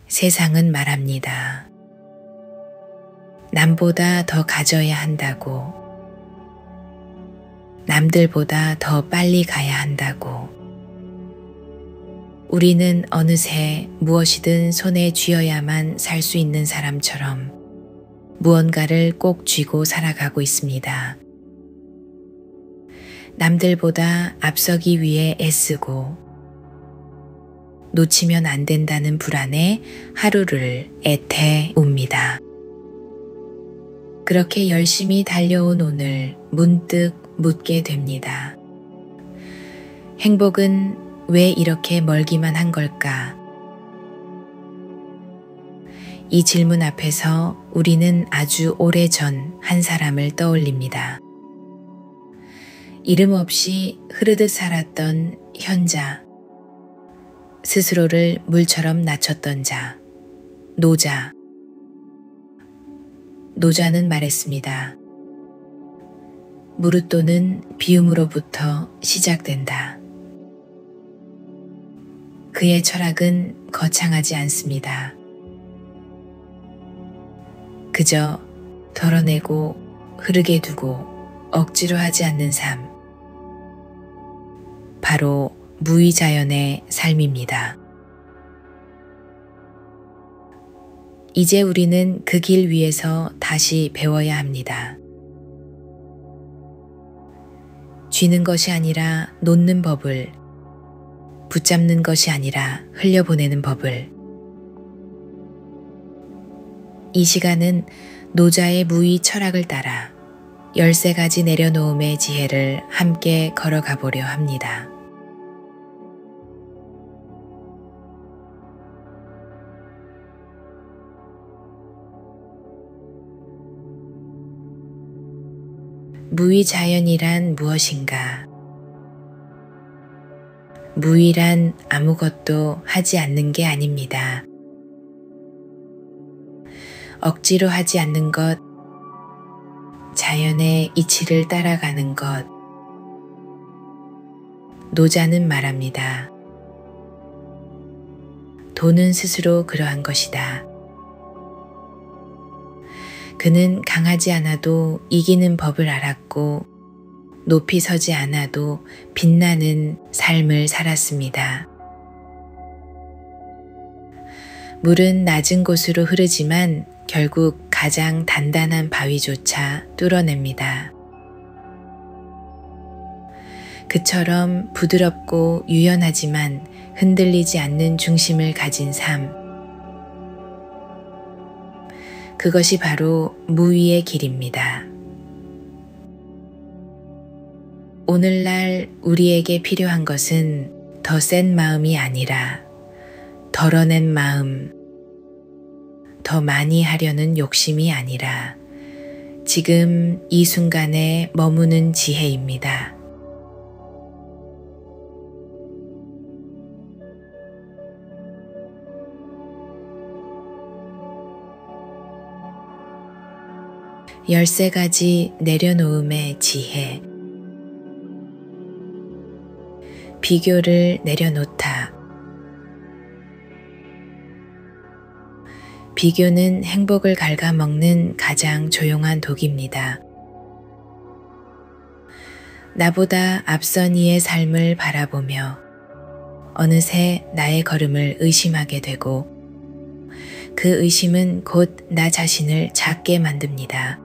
세상은 말합니다. 남보다 더 가져야 한다고, 남들보다 더 빨리 가야 한다고. 우리는 어느새 무엇이든 손에 쥐어야만 살 수 있는 사람처럼 무언가를 꼭 쥐고 살아가고 있습니다. 남들보다 앞서기 위해 애쓰고 놓치면 안 된다는 불안에 하루를 애태웁니다. 그렇게 열심히 달려온 오늘 문득 묻게 됩니다. 행복은 왜 이렇게 멀기만 한 걸까? 이 질문 앞에서 우리는 아주 오래전 한 사람을 떠올립니다. 이름 없이 흐르듯 살았던 현자, 스스로를 물처럼 낮췄던 자, 노자. 노자는 말했습니다. 무릇도는 비움으로부터 시작된다. 그의 철학은 거창하지 않습니다. 그저 덜어내고 흐르게 두고 억지로 하지 않는 삶. 바로 무의자연의 삶입니다. 이제 우리는 그 길 위에서 다시 배워야 합니다. 쥐는 것이 아니라 놓는 법을, 붙잡는 것이 아니라 흘려보내는 법을. 이 시간은 노자의 무의 철학을 따라 13가지 내려놓음의 지혜를 함께 걸어가 보려 합니다. 무의자연이란 무엇인가? 무의란 아무것도 하지 않는 게 아닙니다. 억지로 하지 않는 것, 자연의 이치를 따라가는 것. 노자는 말합니다. 도는 스스로 그러한 것이다. 그는 강하지 않아도 이기는 법을 알았고 높이 서지 않아도 빛나는 삶을 살았습니다. 물은 낮은 곳으로 흐르지만 결국 가장 단단한 바위조차 뚫어냅니다. 그처럼 부드럽고 유연하지만 흔들리지 않는 중심을 가진 삶. 그것이 바로 무의의 길입니다. 오늘날 우리에게 필요한 것은 더 센 마음이 아니라 덜어낸 마음, 더 많이 하려는 욕심이 아니라 지금 이 순간에 머무는 지혜입니다. 열세 가지 내려놓음의 지혜. 비교를 내려놓다. 비교는 행복을 갉아먹는 가장 조용한 독입니다. 나보다 앞선 이의 삶을 바라보며 어느새 나의 걸음을 의심하게 되고 그 의심은 곧 나 자신을 작게 만듭니다.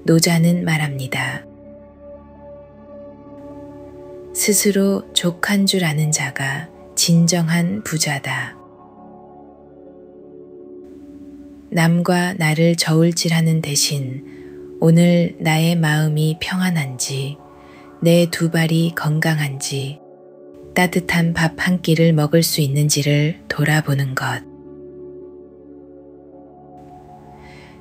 노자는 말합니다. 스스로 족한 줄 아는 자가 진정한 부자다. 남과 나를 저울질하는 대신 오늘 나의 마음이 평안한지, 내 두 발이 건강한지, 따뜻한 밥 한 끼를 먹을 수 있는지를 돌아보는 것.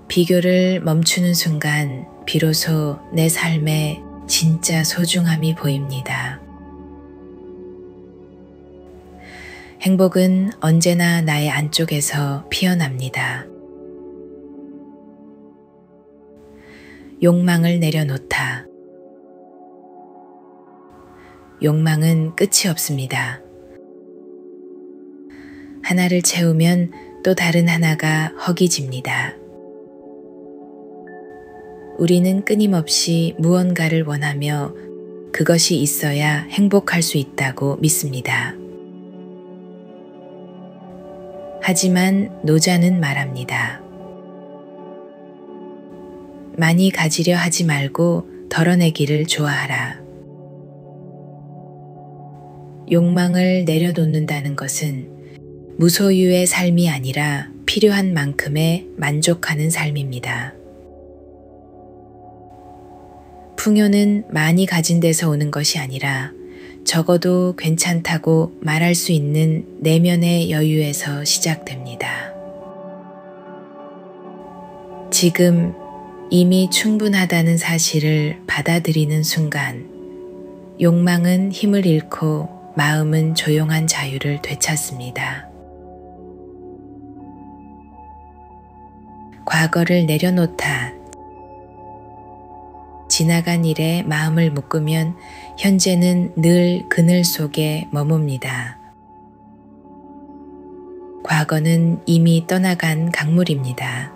비교를 멈추는 순간 비로소 내 삶에 진짜 소중함이 보입니다. 행복은 언제나 나의 안쪽에서 피어납니다. 욕망을 내려놓다. 욕망은 끝이 없습니다. 하나를 채우면 또 다른 하나가 허기집니다. 우리는 끊임없이 무언가를 원하며 그것이 있어야 행복할 수 있다고 믿습니다. 하지만 노자는 말합니다. 많이 가지려 하지 말고 덜어내기를 좋아하라. 욕망을 내려놓는다는 것은 무소유의 삶이 아니라 필요한 만큼의 만족하는 삶입니다. 풍요는 많이 가진 데서 오는 것이 아니라 적어도 괜찮다고 말할 수 있는 내면의 여유에서 시작됩니다. 지금 이미 충분하다는 사실을 받아들이는 순간 욕망은 힘을 잃고 마음은 조용한 자유를 되찾습니다. 과거를 내려놓다. 지나간 일에 마음을 묶으면 현재는 늘 그늘 속에 머뭅니다. 과거는 이미 떠나간 강물입니다.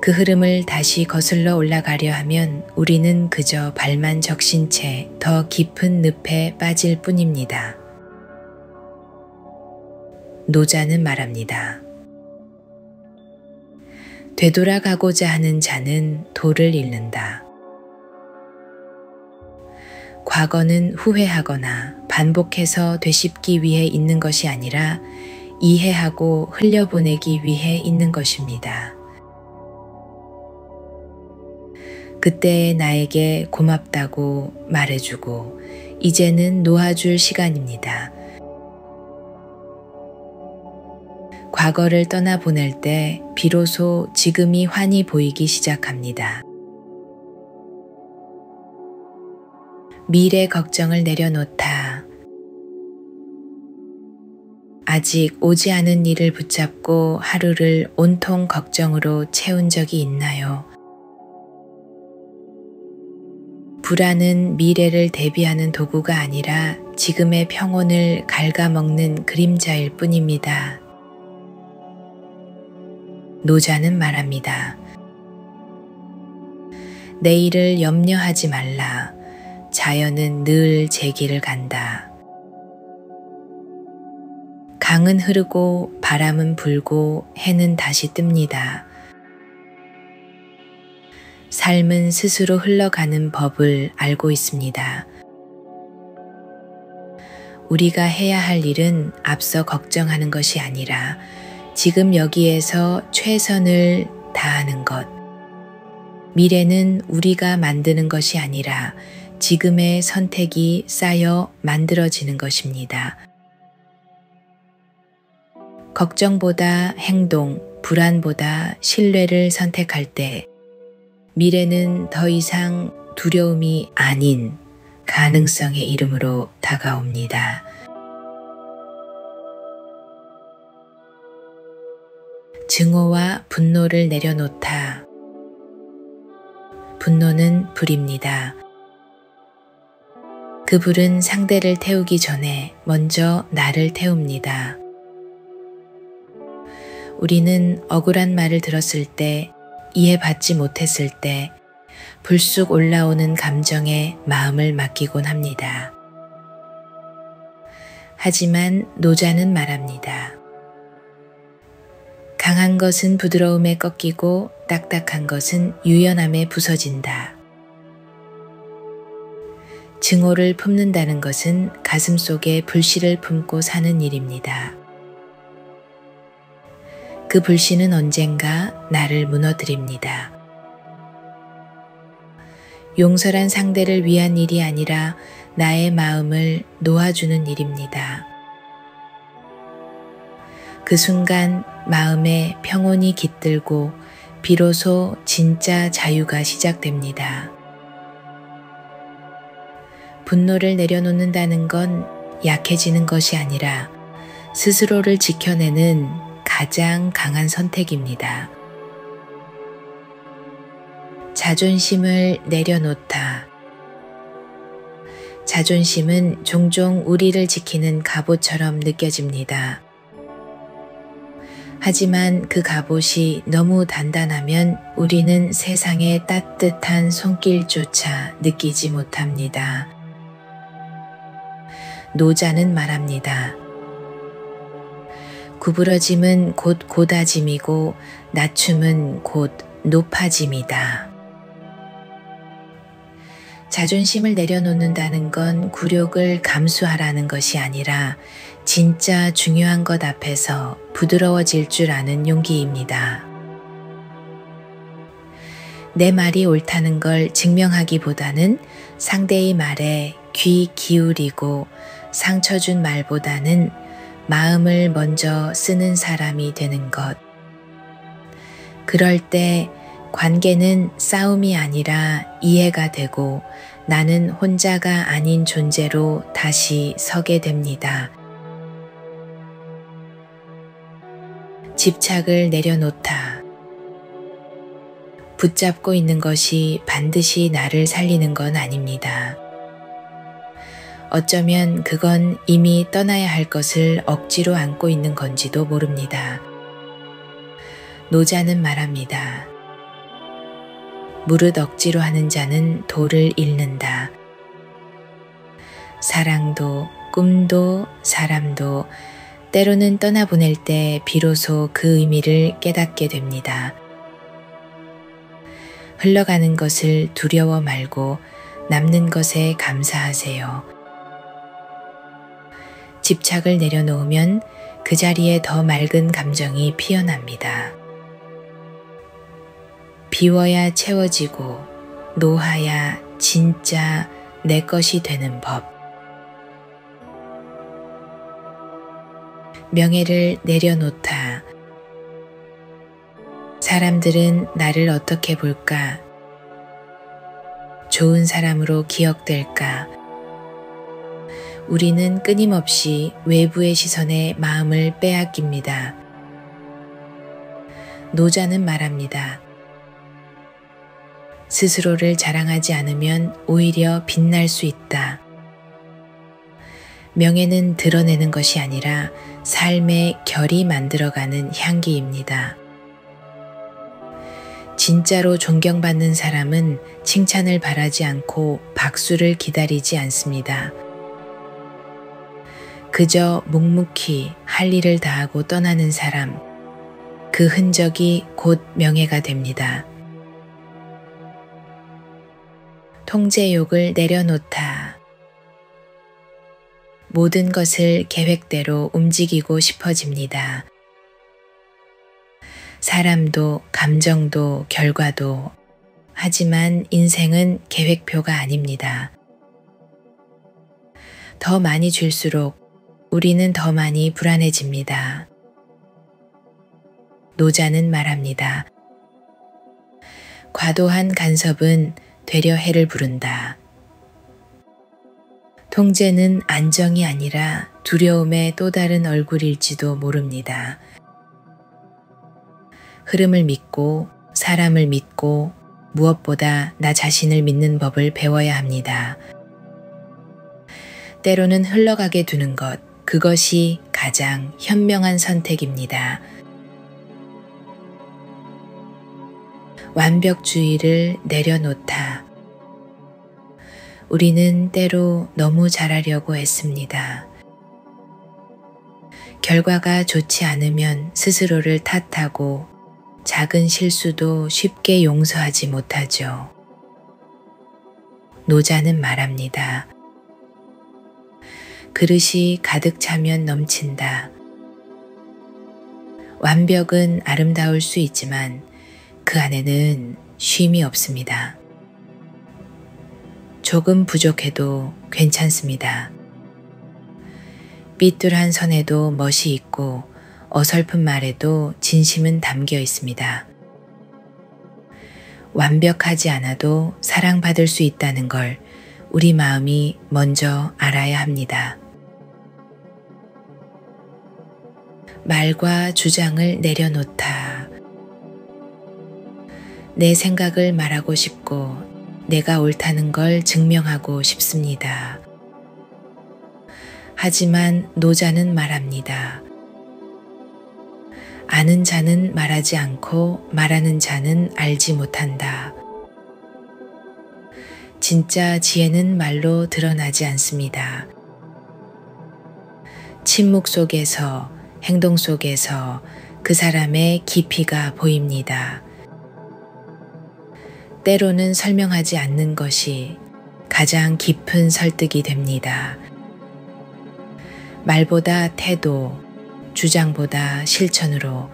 그 흐름을 다시 거슬러 올라가려 하면 우리는 그저 발만 적신 채 더 깊은 늪에 빠질 뿐입니다. 노자는 말합니다. 되돌아가고자 하는 자는 도를 잃는다. 과거는 후회하거나 반복해서 되씹기 위해 있는 것이 아니라 이해하고 흘려보내기 위해 있는 것입니다. 그때의 나에게 고맙다고 말해주고 이제는 놓아줄 시간입니다. 과거를 떠나보낼 때 비로소 지금이 환히 보이기 시작합니다. 미래 걱정을 내려놓다. 아직 오지 않은 일을 붙잡고 하루를 온통 걱정으로 채운 적이 있나요? 불안은 미래를 대비하는 도구가 아니라 지금의 평온을 갉아먹는 그림자일 뿐입니다. 노자는 말합니다. 내일을 염려하지 말라. 자연은 늘 제 길을 간다. 강은 흐르고 바람은 불고 해는 다시 뜹니다. 삶은 스스로 흘러가는 법을 알고 있습니다. 우리가 해야 할 일은 앞서 걱정하는 것이 아니라 지금 여기에서 최선을 다하는 것. 미래는 우리가 만드는 것이 아니라 지금의 선택이 쌓여 만들어지는 것입니다. 걱정보다 행동, 불안보다 신뢰를 선택할 때 미래는 더 이상 두려움이 아닌 가능성의 이름으로 다가옵니다. 증오와 분노를 내려놓다. 분노는 불입니다. 그 불은 상대를 태우기 전에 먼저 나를 태웁니다. 우리는 억울한 말을 들었을 때, 이해받지 못했을 때 불쑥 올라오는 감정에 마음을 맡기곤 합니다. 하지만 노자는 말합니다. 강한 것은 부드러움에 꺾이고 딱딱한 것은 유연함에 부서진다. 증오를 품는다는 것은 가슴 속에 불씨를 품고 사는 일입니다. 그 불씨는 언젠가 나를 무너뜨립니다. 용서란 상대를 위한 일이 아니라 나의 마음을 놓아주는 일입니다. 그 순간 마음에 평온이 깃들고 비로소 진짜 자유가 시작됩니다. 분노를 내려놓는다는 건 약해지는 것이 아니라 스스로를 지켜내는 가장 강한 선택입니다. 자존심을 내려놓다. 자존심은 종종 우리를 지키는 갑옷처럼 느껴집니다. 하지만 그 갑옷이 너무 단단하면 우리는 세상의 따뜻한 손길조차 느끼지 못합니다. 노자는 말합니다. 구부러짐은 곧 고다짐이고 낮춤은 곧 높아짐이다. 자존심을 내려놓는다는 건 굴욕을 감수하라는 것이 아니라 진짜 중요한 것 앞에서 부드러워질 줄 아는 용기입니다. 내 말이 옳다는 걸 증명하기보다는 상대의 말에 귀 기울이고 상처 준 말보다는 마음을 먼저 쓰는 사람이 되는 것. 그럴 때 관계는 싸움이 아니라 이해가 되고 나는 혼자가 아닌 존재로 다시 서게 됩니다. 집착을 내려놓다. 붙잡고 있는 것이 반드시 나를 살리는 건 아닙니다. 어쩌면 그건 이미 떠나야 할 것을 억지로 안고 있는 건지도 모릅니다. 노자는 말합니다. 무릇 억지로 하는 자는 도를 잃는다. 사랑도 꿈도 사람도 때로는 떠나보낼 때 비로소 그 의미를 깨닫게 됩니다. 흘러가는 것을 두려워 말고 남는 것에 감사하세요. 집착을 내려놓으면 그 자리에 더 맑은 감정이 피어납니다. 비워야 채워지고 놓아야 진짜 내 것이 되는 법. 명예를 내려놓다. 사람들은 나를 어떻게 볼까? 좋은 사람으로 기억될까? 우리는 끊임없이 외부의 시선에 마음을 빼앗깁니다. 노자는 말합니다. 스스로를 자랑하지 않으면 오히려 빛날 수 있다. 명예는 드러내는 것이 아니라 삶의 결이 만들어가는 향기입니다. 진짜로 존경받는 사람은 칭찬을 바라지 않고 박수를 기다리지 않습니다. 그저 묵묵히 할 일을 다하고 떠나는 사람, 그 흔적이 곧 명예가 됩니다. 통제욕을 내려놓다. 모든 것을 계획대로 움직이고 싶어집니다. 사람도 감정도 결과도. 하지만 인생은 계획표가 아닙니다. 더 많이 줄수록 우리는 더 많이 불안해집니다. 노자는 말합니다. 과도한 간섭은 되려 해를 부른다. 통제는 안정이 아니라 두려움의 또 다른 얼굴일지도 모릅니다. 흐름을 믿고 사람을 믿고 무엇보다 나 자신을 믿는 법을 배워야 합니다. 때로는 흘러가게 두는 것, 그것이 가장 현명한 선택입니다. 완벽주의를 내려놓다. 우리는 때로 너무 잘하려고 애씁니다. 결과가 좋지 않으면 스스로를 탓하고 작은 실수도 쉽게 용서하지 못하죠. 노자는 말합니다. 그릇이 가득 차면 넘친다. 완벽은 아름다울 수 있지만 그 안에는 쉼이 없습니다. 조금 부족해도 괜찮습니다. 삐뚤한 선에도 멋이 있고 어설픈 말에도 진심은 담겨 있습니다. 완벽하지 않아도 사랑받을 수 있다는 걸 우리 마음이 먼저 알아야 합니다. 말과 주장을 내려놓다. 내 생각을 말하고 싶고 내가 옳다는 걸 증명하고 싶습니다. 하지만 노자는 말합니다. 아는 자는 말하지 않고 말하는 자는 알지 못한다. 진짜 지혜는 말로 드러나지 않습니다. 침묵 속에서, 행동 속에서 그 사람의 깊이가 보입니다. 때로는 설명하지 않는 것이 가장 깊은 설득이 됩니다. 말보다 태도, 주장보다 실천으로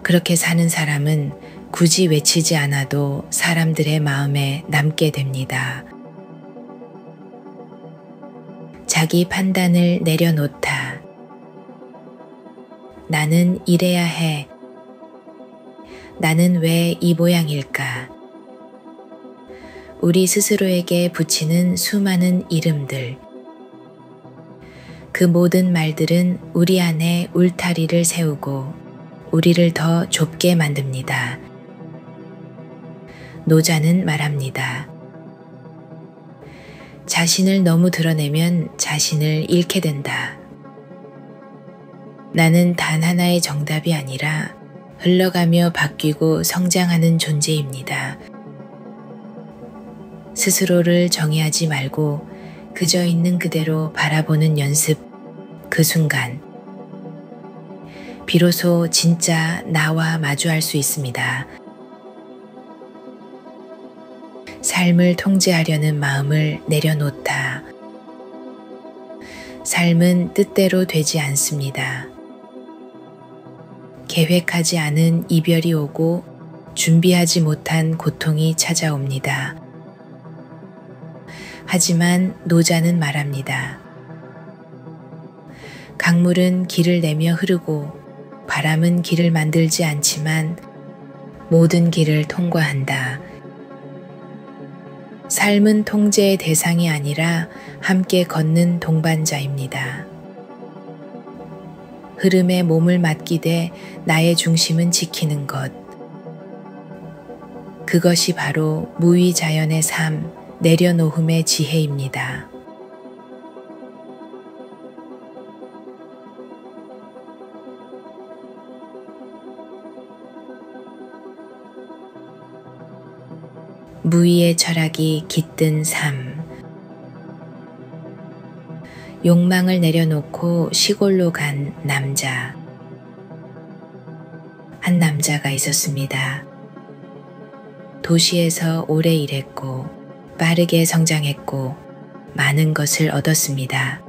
그렇게 사는 사람은 굳이 외치지 않아도 사람들의 마음에 남게 됩니다. 자기 판단을 내려놓다. 나는 이래야 해. 나는 왜 이 모양일까? 우리 스스로에게 붙이는 수많은 이름들. 그 모든 말들은 우리 안에 울타리를 세우고 우리를 더 좁게 만듭니다. 노자는 말합니다. 자신을 너무 드러내면 자신을 잃게 된다. 나는 단 하나의 정답이 아니라 흘러가며 바뀌고 성장하는 존재입니다. 스스로를 정의하지 말고 그저 있는 그대로 바라보는 연습, 그 순간 비로소 진짜 나와 마주할 수 있습니다. 삶을 통제하려는 마음을 내려놓다. 삶은 뜻대로 되지 않습니다. 계획하지 않은 이별이 오고 준비하지 못한 고통이 찾아옵니다. 하지만 노자는 말합니다. 강물은 길을 내며 흐르고 바람은 길을 만들지 않지만 모든 길을 통과한다. 삶은 통제의 대상이 아니라 함께 걷는 동반자입니다. 흐름에 몸을 맡기되 나의 중심은 지키는 것. 그것이 바로 무위자연의 삶, 내려놓음의 지혜입니다. 무위의 철학이 깃든 삶. 욕망을 내려놓고 시골로 간 남자. 한 남자가 있었습니다. 도시에서 오래 일했고 빠르게 성장했고 많은 것을 얻었습니다.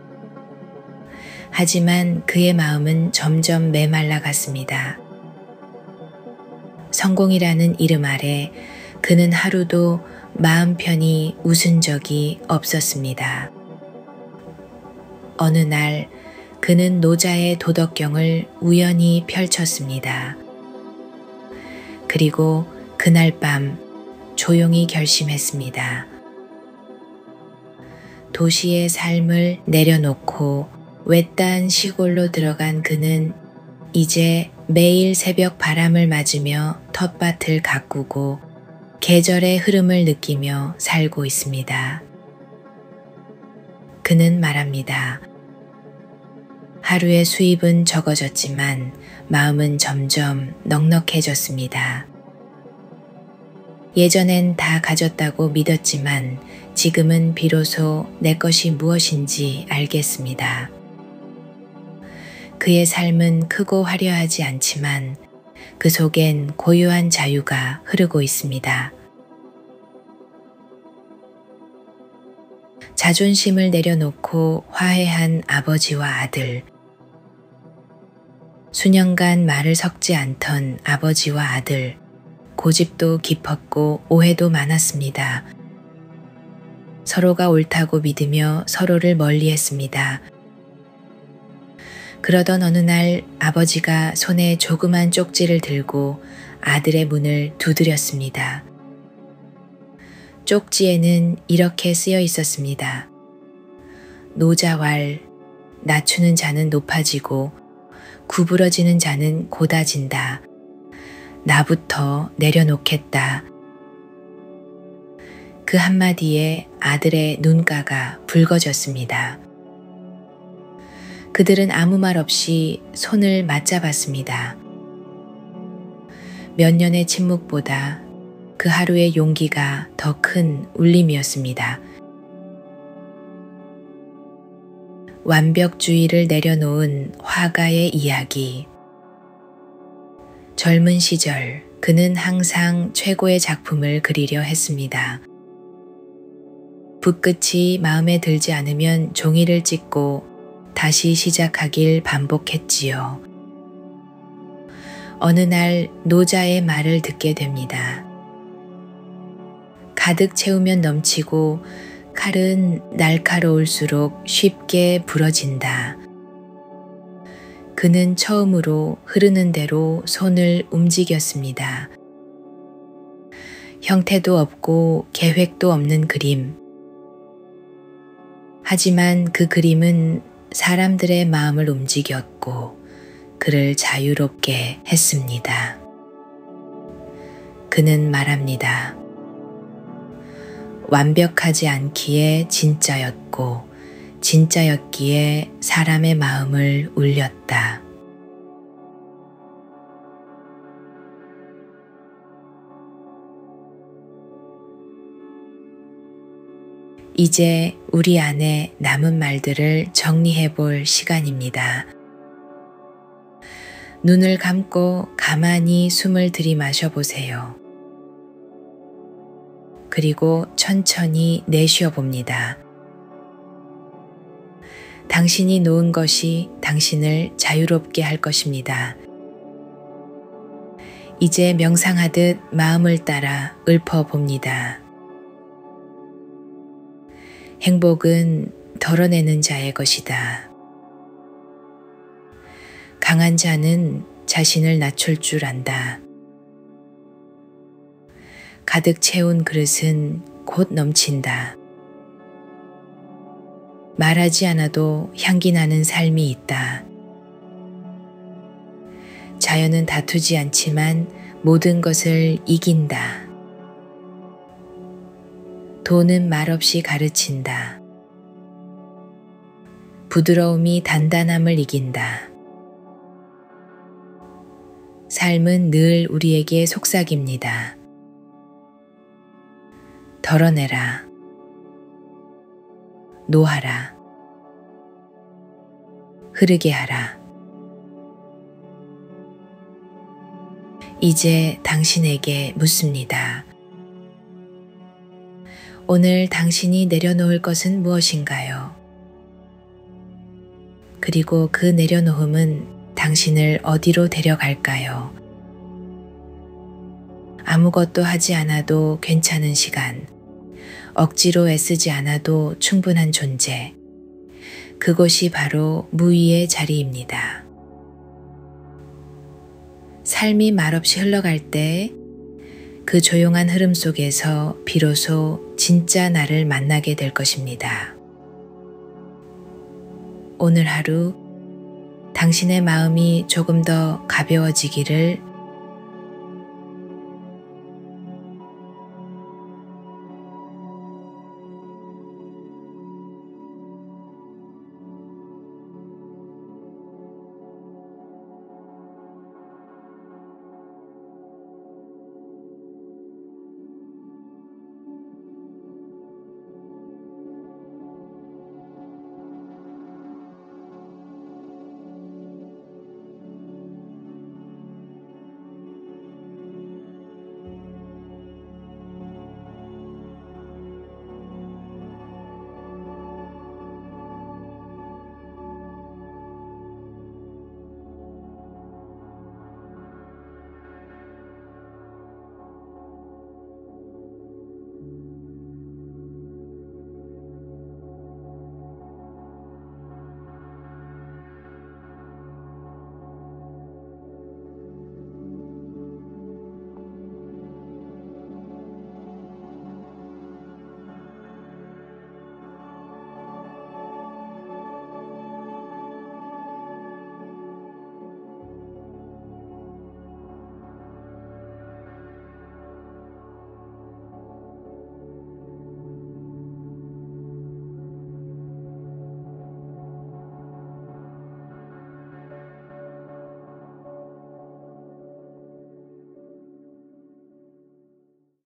하지만 그의 마음은 점점 메말라 갔습니다. 성공이라는 이름 아래 그는 하루도 마음 편히 웃은 적이 없었습니다. 어느 날 그는 노자의 도덕경을 우연히 펼쳤습니다. 그리고 그날 밤 조용히 결심했습니다. 도시의 삶을 내려놓고 외딴 시골로 들어간 그는 이제 매일 새벽 바람을 맞으며 텃밭을 가꾸고 계절의 흐름을 느끼며 살고 있습니다. 그는 말합니다. 하루의 수입은 적어졌지만 마음은 점점 넉넉해졌습니다. 예전엔 다 가졌다고 믿었지만 지금은 비로소 내 것이 무엇인지 알겠습니다. 그의 삶은 크고 화려하지 않지만 그 속엔 고요한 자유가 흐르고 있습니다. 자존심을 내려놓고 화해한 아버지와 아들. 수년간 말을 섞지 않던 아버지와 아들. 고집도 깊었고 오해도 많았습니다. 서로가 옳다고 믿으며 서로를 멀리했습니다. 그러던 어느 날 아버지가 손에 조그만 쪽지를 들고 아들의 문을 두드렸습니다. 쪽지에는 이렇게 쓰여 있었습니다. 노자왈, 낮추는 자는 높아지고 구부러지는 자는 곧아진다. 나부터 내려놓겠다. 그 한마디에 아들의 눈가가 붉어졌습니다. 그들은 아무 말 없이 손을 맞잡았습니다. 몇 년의 침묵보다 그 하루의 용기가 더 큰 울림이었습니다. 완벽주의를 내려놓은 화가의 이야기. 젊은 시절 그는 항상 최고의 작품을 그리려 했습니다. 붓끝이 마음에 들지 않으면 종이를 찢고 다시 시작하길 반복했지요. 어느 날 노자의 말을 듣게 됩니다. 가득 채우면 넘치고 칼은 날카로울수록 쉽게 부러진다. 그는 처음으로 흐르는 대로 손을 움직였습니다. 형태도 없고 계획도 없는 그림. 하지만 그 그림은 사람들의 마음을 움직였고 그를 자유롭게 했습니다. 그는 말합니다. 완벽하지 않기에 진짜였고 진짜였기에 사람의 마음을 울렸다. 이제 우리 안에 남은 말들을 정리해 볼 시간입니다. 눈을 감고 가만히 숨을 들이마셔 보세요. 그리고 천천히 내쉬어 봅니다. 당신이 놓은 것이 당신을 자유롭게 할 것입니다. 이제 명상하듯 마음을 따라 읊어 봅니다. 행복은 덜어내는 자의 것이다. 강한 자는 자신을 낮출 줄 안다. 가득 채운 그릇은 곧 넘친다. 말하지 않아도 향기 나는 삶이 있다. 자연은 다투지 않지만 모든 것을 이긴다. 돈은 말없이 가르친다. 부드러움이 단단함을 이긴다. 삶은 늘 우리에게 속삭입니다. 덜어내라. 노하라. 흐르게 하라. 이제 당신에게 묻습니다. 오늘 당신이 내려놓을 것은 무엇인가요? 그리고 그 내려놓음은 당신을 어디로 데려갈까요? 아무것도 하지 않아도 괜찮은 시간, 억지로 애쓰지 않아도 충분한 존재, 그곳이 바로 무의의 자리입니다. 삶이 말없이 흘러갈 때 그 조용한 흐름 속에서 비로소 진짜 나를 만나게 될 것입니다. 오늘 하루 당신의 마음이 조금 더 가벼워지기를